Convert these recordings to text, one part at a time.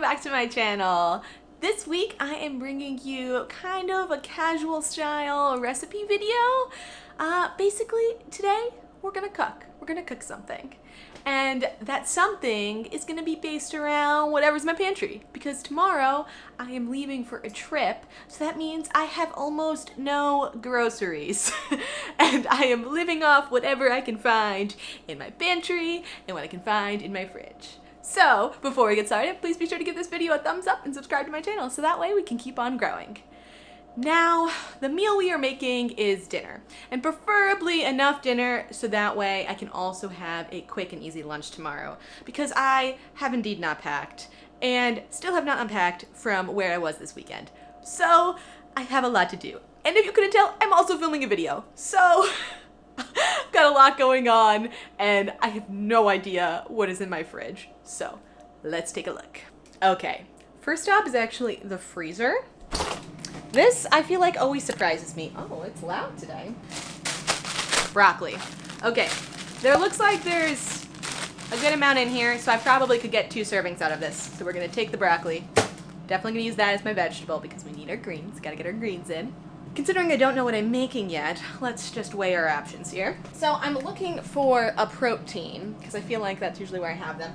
back to my channel. This week I am bringing you kind of a casual style recipe video. Basically today we're gonna cook. We're gonna cook something. And that something is gonna be based around whatever's in my pantry, because tomorrow I am leaving for a trip, so that means I have almost no groceries. And I am living off whatever I can find in my pantry and what I can find in my fridge. So, before we get started, please be sure to give this video a thumbs up and subscribe to my channel so that way we can keep on growing. Now, the meal we are making is dinner, and preferably enough dinner so that way I can also have a quick and easy lunch tomorrow, because I have indeed not packed and still have not unpacked from where I was this weekend. So, I have a lot to do. And if you couldn't tell, I'm also filming a video. So, I've got a lot going on and I have no idea what is in my fridge. So, let's take a look. Okay, first up is actually the freezer. This, I feel like, always surprises me. Oh, it's loud today. Broccoli. Okay, there looks like there's a good amount in here, so I probably could get 2 servings out of this. So we're gonna take the broccoli. Definitely gonna use that as my vegetable because we need our greens. Gotta get our greens in. Considering I don't know what I'm making yet, let's just weigh our options here. So I'm looking for a protein, because I feel like that's usually where I have them.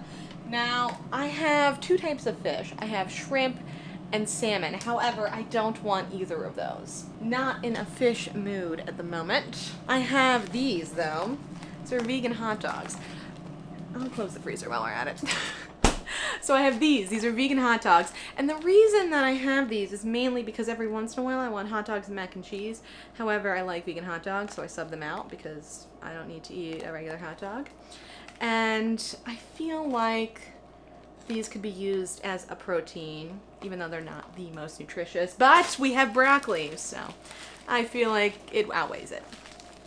Now, I have 2 types of fish. I have shrimp and salmon. However, I don't want either of those. Not in a fish mood at the moment. I have these though. These are vegan hot dogs. I'll close the freezer while we're at it. So I have these. These are vegan hot dogs. And the reason that I have these is mainly because every once in a while I want hot dogs and mac and cheese. However, I like vegan hot dogs, so I sub them out because I don't need to eat a regular hot dog. And I feel like these could be used as a protein, even though they're not the most nutritious. But we have broccoli, so I feel like it outweighs it.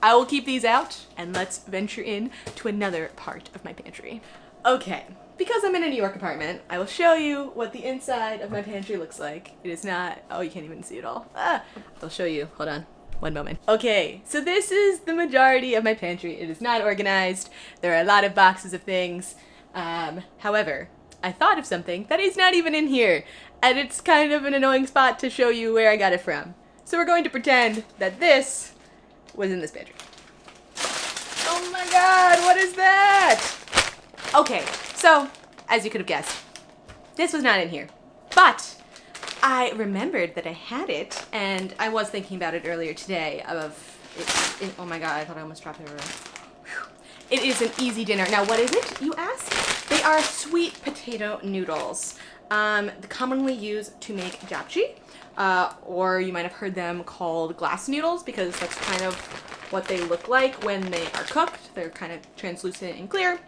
I will keep these out, and let's venture in to another part of my pantry. Okay, because I'm in a New York apartment, I will show you what the inside of my pantry looks like. It is not, oh, you can't even see it all. I'll show you, hold on. One moment. Okay, so this is the majority of my pantry. It is not organized. There are a lot of boxes of things. However, I thought of something that is not even in here, and it's kind of an annoying spot to show you where I got it from. So we're going to pretend that this was in this pantry. Oh my god, what is that? Okay, so, as you could have guessed, this was not in here, but I remembered that I had it, and I was thinking about it earlier today oh my god, I thought I almost dropped it everywhere. It is an easy dinner. Now, what is it, you ask? They are sweet potato noodles, commonly used to make japchae, or you might have heard them called glass noodles because that's kind of what they look like when they are cooked. They're kind of translucent and clear.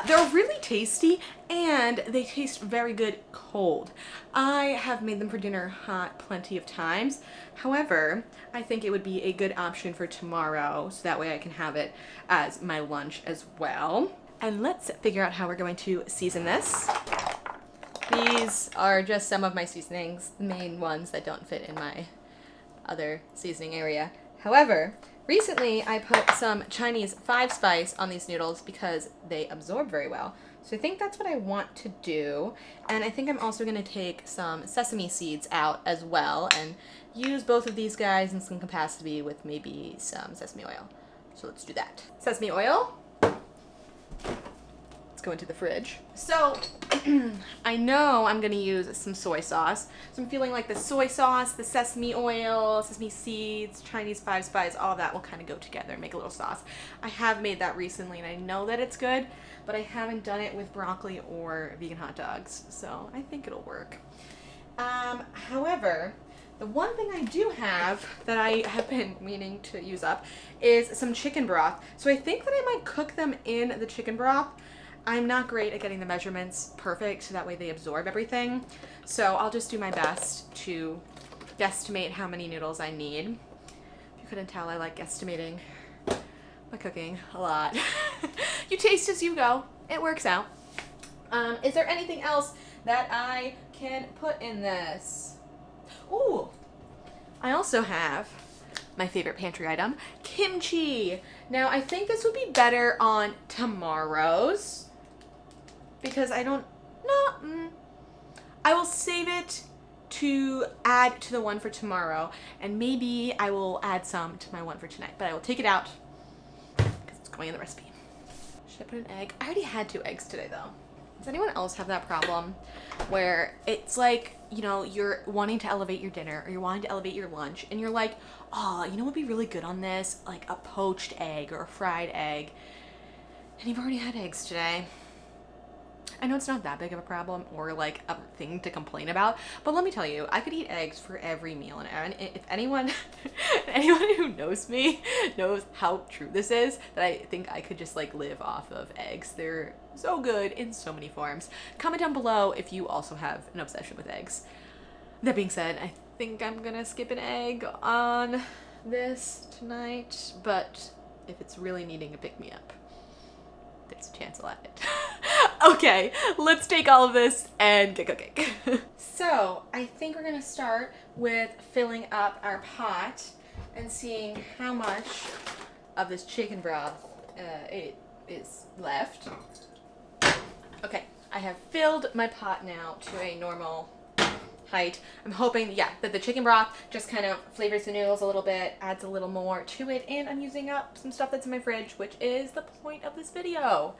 They're really tasty and they taste very good cold. I have made them for dinner hot plenty of times. However, I think it would be a good option for tomorrow, so that way I can have it as my lunch as well. And let's figure out how we're going to season this. These are just some of my seasonings, the main ones that don't fit in my other seasoning area. However, recently I put some Chinese 5-spice on these noodles because they absorb very well. So I think that's what I want to do. And I think I'm also going to take some sesame seeds out as well and use both of these guys in some capacity with maybe some sesame oil. So let's do that. Sesame oil. Let's go into the fridge. So I know I'm going to use some soy sauce. So I'm feeling like the soy sauce, the sesame oil, sesame seeds, Chinese 5-spice, all of that will kind of go together and make a little sauce. I have made that recently and I know that it's good, but I haven't done it with broccoli or vegan hot dogs. So I think it'll work. However, the one thing I do have that I have been meaning to use up is some chicken broth. So I think that I might cook them in the chicken broth. I'm not great at getting the measurements perfect, so that way they absorb everything. So I'll just do my best to guesstimate how many noodles I need. If you couldn't tell, I like guesstimating my cooking a lot. You taste as you go. It works out. Is there anything else that I can put in this? Ooh, I also have my favorite pantry item, kimchi. Now, I think this would be better on tomorrow's because I don't I will save it to add to the one for tomorrow, and maybe I will add some to my one for tonight, but I will take it out because it's going in the recipe. Should I put an egg? I already had 2 eggs today though. Does anyone else have that problem where it's like, you know, you're wanting to elevate your dinner or you're wanting to elevate your lunch and you're like, oh, you know what would be really good on this? Like a poached egg or a fried egg. And you've already had eggs today. I know it's not that big of a problem or like a thing to complain about, but let me tell you, I could eat eggs for every meal. And if anyone who knows me knows how true this is, that I think I could just like live off of eggs. They're so good in so many forms. Comment down below if you also have an obsession with eggs. That being said, I think I'm gonna skip an egg on this tonight, but if it's really needing a pick-me-up, there's a chance I'll add it. Okay, let's take all of this and get cooking. So I think we're gonna start with filling up our pot and seeing how much of this chicken broth it is left. Okay, I have filled my pot now to a normal height. I'm hoping, yeah, that the chicken broth just kind of flavors the noodles a little bit, adds a little more to it, and I'm using up some stuff that's in my fridge, which is the point of this video.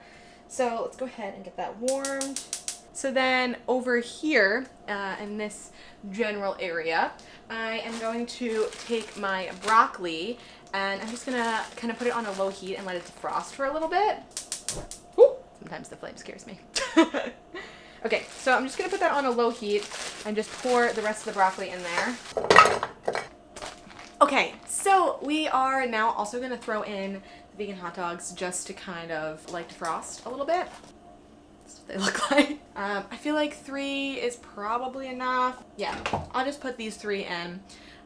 So let's go ahead and get that warmed. So then over here, in this general area, I am going to take my broccoli and I'm just gonna kind of put it on a low heat and let it defrost for a little bit. Ooh, sometimes the flame scares me. Okay, so I'm just gonna put that on a low heat and just pour the rest of the broccoli in there. Okay, so we are now also gonna throw in the vegan hot dogs just to kind of like defrost a little bit. That's what they look like. I feel like 3 is probably enough. Yeah, I'll just put these 3 in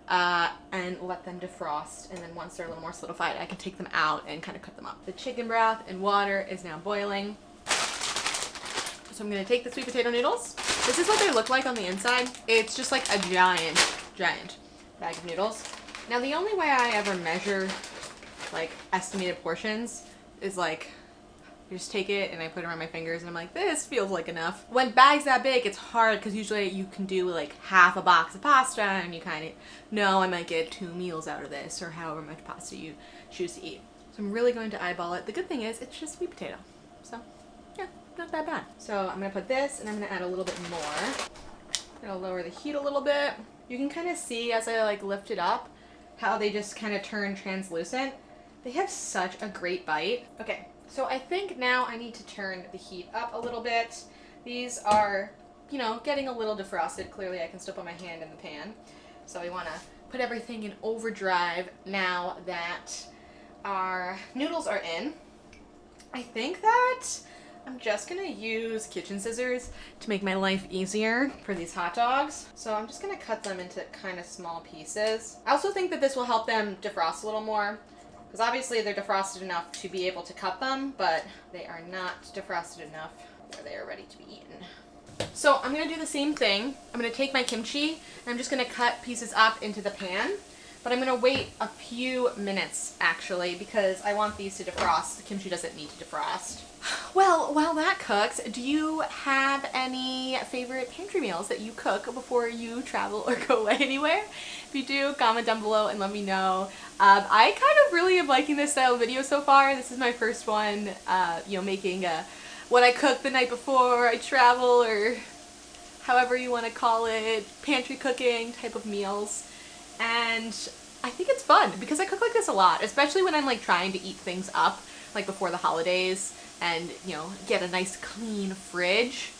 and let them defrost, and then once they're a little more solidified, I can take them out and kind of cook them up. The chicken broth and water is now boiling. So I'm gonna take the sweet potato noodles. This is what they look like on the inside. It's just like a giant bag of noodles. Now the only way I ever measure like estimated portions is like, I just take it and I put it around my fingers and I'm like, this feels like enough. When bags that big, it's hard because usually you can do like half a box of pasta and you kind of know I might get 2 meals out of this or however much pasta you choose to eat. So I'm really going to eyeball it. The good thing is it's just sweet potato. So yeah, not that bad. So I'm gonna put this and I'm gonna add a little bit more. I'm gonna lower the heat a little bit. You can kind of see as I like lift it up how they just kind of turn translucent. They have such a great bite. Okay, so I think now I need to turn the heat up a little bit. These are, you know, getting a little defrosted. Clearly I can still put my hand in the pan. So we wanna put everything in overdrive now that our noodles are in. I think that I'm just gonna use kitchen scissors to make my life easier for these hot dogs. So I'm just gonna cut them into kind of small pieces. I also think that this will help them defrost a little more, because obviously they're defrosted enough to be able to cut them, but they are not defrosted enough where they are ready to be eaten. So I'm gonna do the same thing. I'm gonna take my kimchi and I'm just gonna cut pieces up into the pan, but I'm gonna wait a few minutes actually because I want these to defrost. The kimchi doesn't need to defrost. Well, while that cooks, do you have any favorite pantry meals that you cook before you travel or go away anywhere? If you do, comment down below and let me know. I kind of really am liking this style of video so far. This is my first one, you know, making what I cook the night before I travel, or however you want to call it, pantry cooking type of meals. And I think it's fun because I cook like this a lot, especially when I'm like trying to eat things up like before the holidays and, you know, get a nice clean fridge.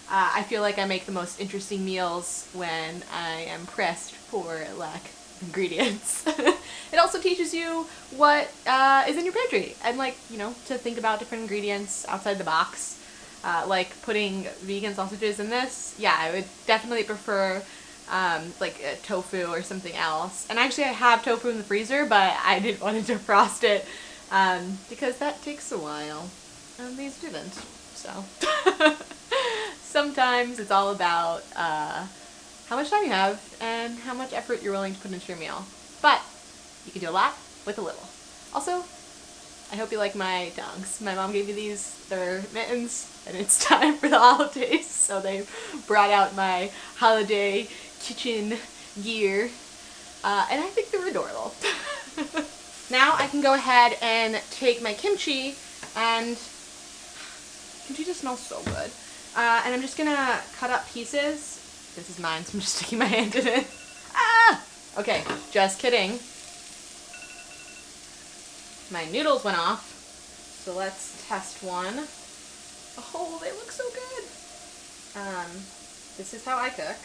I feel like I make the most interesting meals when I am pressed for lack of ingredients. It also teaches you what is in your pantry and, like, you know, to think about different ingredients outside the box. Like putting vegan sausages in this. Yeah, I would definitely prefer like a tofu or something else. And actually I have tofu in the freezer, but I didn't want to defrost it because that takes a while. And these didn't, so. Sometimes it's all about how much time you have and how much effort you're willing to put into your meal. But you can do a lot with a little. Also, I hope you like my dongs. My mom gave me these, they're mittens, and it's time for the holidays, so they brought out my holiday kitchen gear, and I think they're adorable. Now I can go ahead and take my kimchi, and kimchi just smells so good. And I'm just gonna cut up pieces. This is mine, so I'm just sticking my hand in it. Ah! Okay, just kidding. My noodles went off, so let's test one. Oh, they look so good. This is how I cook.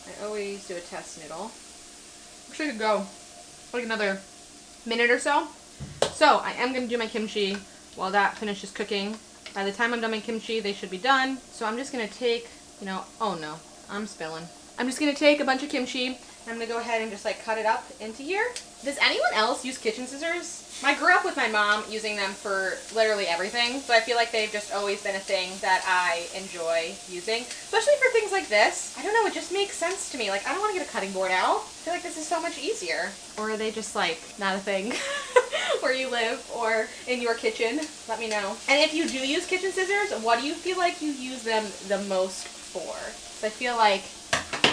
I always do a test noodle. Actually, I could go like another minute or so. So I am gonna do my kimchi while that finishes cooking. By the time I'm done my kimchi, they should be done. So I'm just gonna take, oh no, I'm spilling. I'm just gonna take a bunch of kimchi, and I'm gonna go ahead and just like cut it up into here. Does anyone else use kitchen scissors? I grew up with my mom using them for literally everything, so I feel like they've just always been a thing that I enjoy using, especially for things like this. I don't know, it just makes sense to me. Like, I don't want to get a cutting board out. I feel like this is so much easier. Or are they just like not a thing where you live or in your kitchen? Let me know. And if you do use kitchen scissors, what do you feel like you use them the most for? So I feel like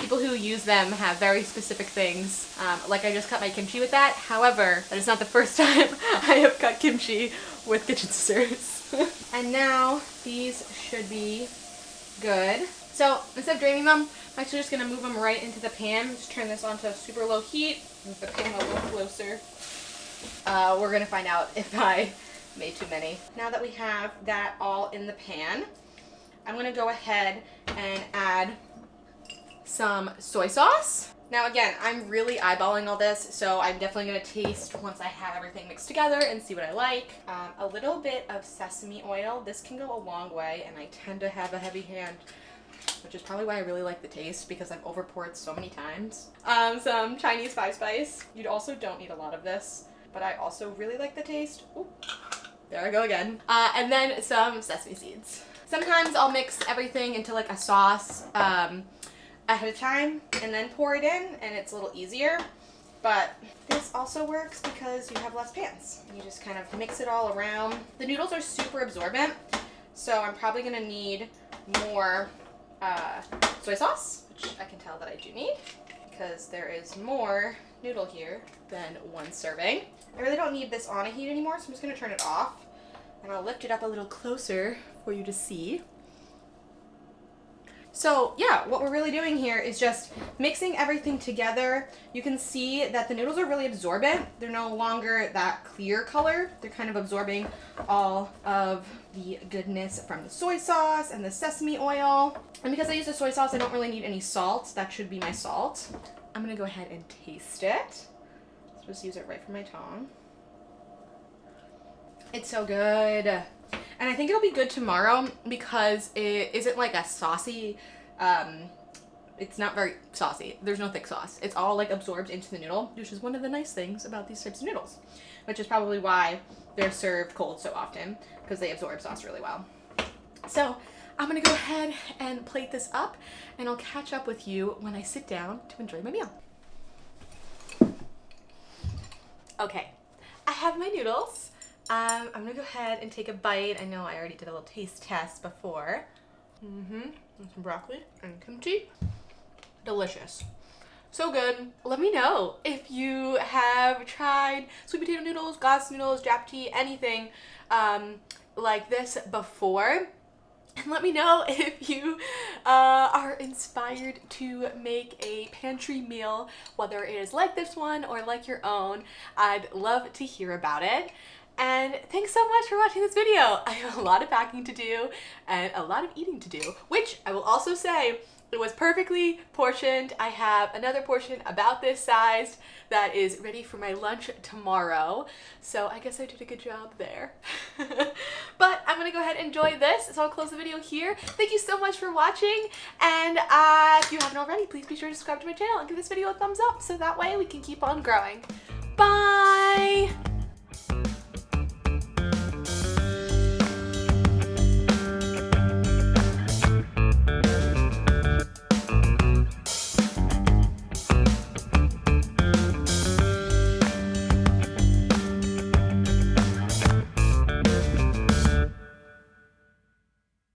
people who use them have very specific things. Like I just cut my kimchi with that. However, that is not the first time I have cut kimchi with kitchen scissors. And now these should be good. So instead of draining them, I'm actually just gonna move them right into the pan. Just turn this onto super low heat. Move the pan a little closer. We're gonna find out if I made too many. Now that we have that all in the pan, I'm gonna go ahead and add some soy sauce. Now again, I'm really eyeballing all this, so I'm definitely going to taste once I have everything mixed together and see what I like. A little bit of sesame oil. This can go a long way, and I tend to have a heavy hand, which is probably why I really like the taste, because I've over poured so many times. Some Chinese 5-spice. You also don't need a lot of this, but I also really like the taste. Ooh, there I go again. And then some sesame seeds. Sometimes I'll mix everything into like a sauce ahead of time and then pour it in, and it's a little easier. But this also works because you have less pans. You just kind of mix it all around. The noodles are super absorbent, so I'm probably gonna need more soy sauce, which I can tell that I do need, because there is more noodle here than one serving. I really don't need this on a heat anymore, so I'm just gonna turn it off, and I'll lift it up a little closer for you to see. So yeah, what we're really doing here is just mixing everything together. You can see that the noodles are really absorbent. They're no longer that clear color. They're kind of absorbing all of the goodness from the soy sauce and the sesame oil. And because I use the soy sauce, I don't really need any salt. That should be my salt. I'm gonna go ahead and taste it. So just use it right from my tongue. It's so good. And I think it'll be good tomorrow because it isn't like a saucy, it's not very saucy. There's no thick sauce. It's all like absorbed into the noodle, which is one of the nice things about these types of noodles, which is probably why they're served cold so often, because they absorb sauce really well. So I'm gonna go ahead and plate this up, and I'll catch up with you when I sit down to enjoy my meal. Okay, I have my noodles. I'm gonna go ahead and take a bite. I know I already did a little taste test before. And some broccoli and kimchi. Delicious. So good. Let me know if you have tried sweet potato noodles, glass noodles, japchae, anything like this before. And let me know if you are inspired to make a pantry meal, whether it is like this one or like your own. I'd love to hear about it. And thanks so much for watching this video. I have a lot of packing to do and a lot of eating to do, which I will also say it was perfectly portioned. I have another portion about this size that is ready for my lunch tomorrow. So I guess I did a good job there. But I'm gonna go ahead and enjoy this. So I'll close the video here. Thank you so much for watching. And if you haven't already, please be sure to subscribe to my channel and give this video a thumbs up so that way we can keep on growing. Bye!